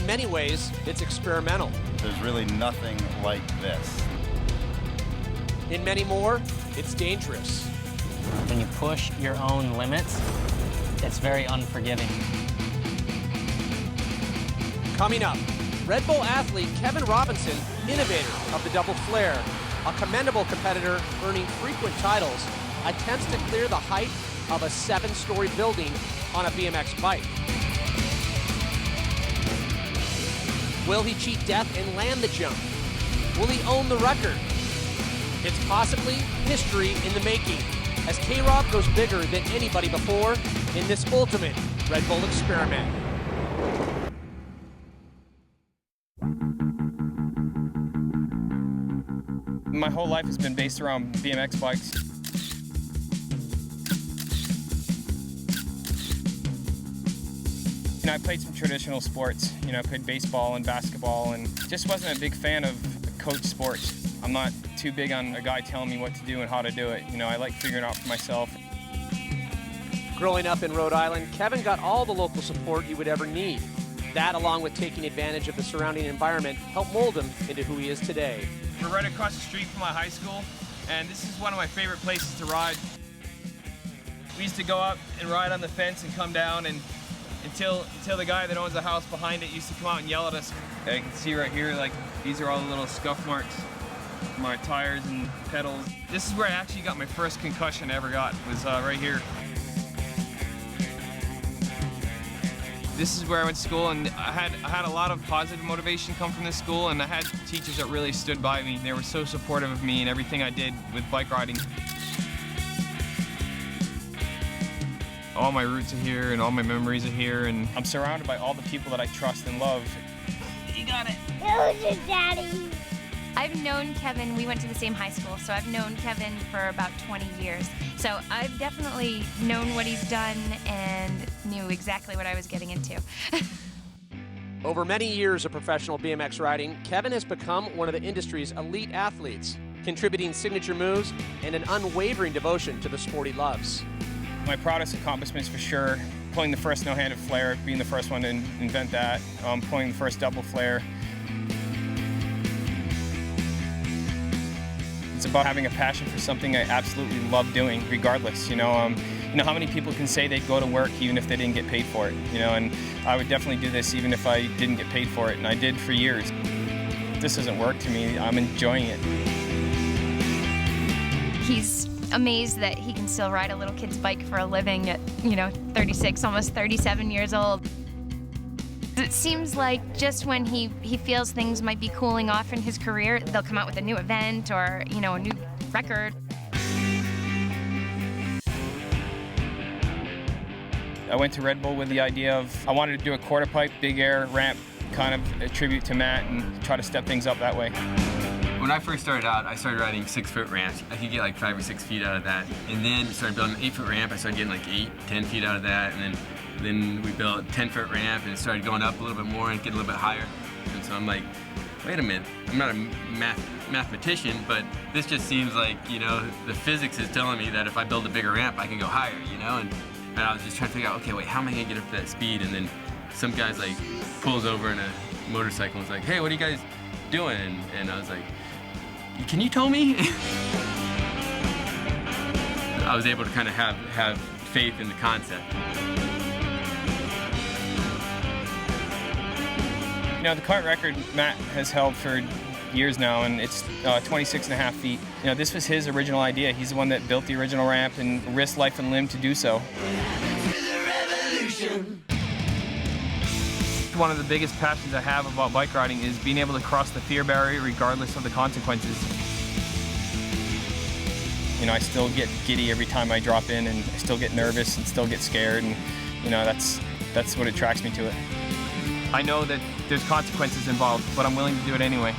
In many ways, it's experimental. There's really nothing like this. In many more, it's dangerous. When you push your own limits, it's very unforgiving. Coming up, Red Bull athlete Kevin Robinson, innovator of the double flare, a commendable competitor earning frequent titles, attempts to clear the height of a 7-story building on a BMX bike. Will he cheat death and land the jump? Will he own the record? It's possibly history in the making, as K-Rob goes bigger than anybody before in this ultimate Red Bull experiment. My whole life has been based around BMX bikes. You know, I played some traditional sports. You know, I played baseball and basketball, and just wasn't a big fan of coach sports. I'm not too big on a guy telling me what to do and how to do it. You know, I like figuring out for myself. Growing up in Rhode Island, Kevin got all the local support he would ever need. That, along with taking advantage of the surrounding environment, helped mold him into who he is today. We're right across the street from my high school, and this is one of my favorite places to ride. We used to go up and ride on the fence and come down, and until the guy that owns the house behind it used to come out and yell at us. I can see right here, like, these are all the little scuff marks, my tires and pedals. This is where I actually got my first concussion I ever got, was right here. This is where I went to school, and I had a lot of positive motivation come from this school, and I had teachers that really stood by me. They were so supportive of me and everything I did with bike riding. All my roots are here, and all my memories are here, and I'm surrounded by all the people that I trust and love. You got it. Who's your daddy? I've known Kevin, we went to the same high school, so I've known Kevin for about 20 years. So I've definitely known what he's done and knew exactly what I was getting into. Over many years of professional BMX riding, Kevin has become one of the industry's elite athletes, contributing signature moves and an unwavering devotion to the sport he loves. My proudest accomplishments for sure, pulling the first no-handed flare, being the first one to invent that, pulling the first double flare. It's about having a passion for something I absolutely love doing, regardless. You know how many people can say they'd go to work even if they didn't get paid for it. You know, and I would definitely do this even if I didn't get paid for it, and I did for years. This doesn't work to me. I'm enjoying it. He's amazed that he can still ride a little kid's bike for a living at, 36, almost 37 years old. It seems like just when he feels things might be cooling off in his career, they'll come out with a new event or, a new record. I went to Red Bull with the idea of I wanted to do a quarter pipe, big air ramp, kind of a tribute to Matt and try to step things up that way. When I first started out, I started riding 6-foot ramps. I could get like 5 or 6 feet out of that. And then started building an 8-foot ramp. I started getting like 8, 10 feet out of that. And then we built a 10-foot ramp and it started going up a little bit more and getting a little bit higher. And so I'm like, wait a minute, I'm not a mathematician, but this just seems like, the physics is telling me that if I build a bigger ramp, I can go higher, And I was just trying to figure out, okay, wait, how am I gonna get up to that speed? And then some guy's like pulls over in a motorcycle and is like, hey, what are you guys doing? And I was like, can you tow me? I was able to kind of have faith in the concept. The current record Matt has held for years now, and it's 26.5 feet. This was his original idea. He's the one that built the original ramp and risked life and limb to do so. One of the biggest passions I have about bike riding is being able to cross the fear barrier regardless of the consequences. I still get giddy every time I drop in, and I still get nervous and still get scared, and that's what attracts me to it. I know that there's consequences involved, but I'm willing to do it anyway.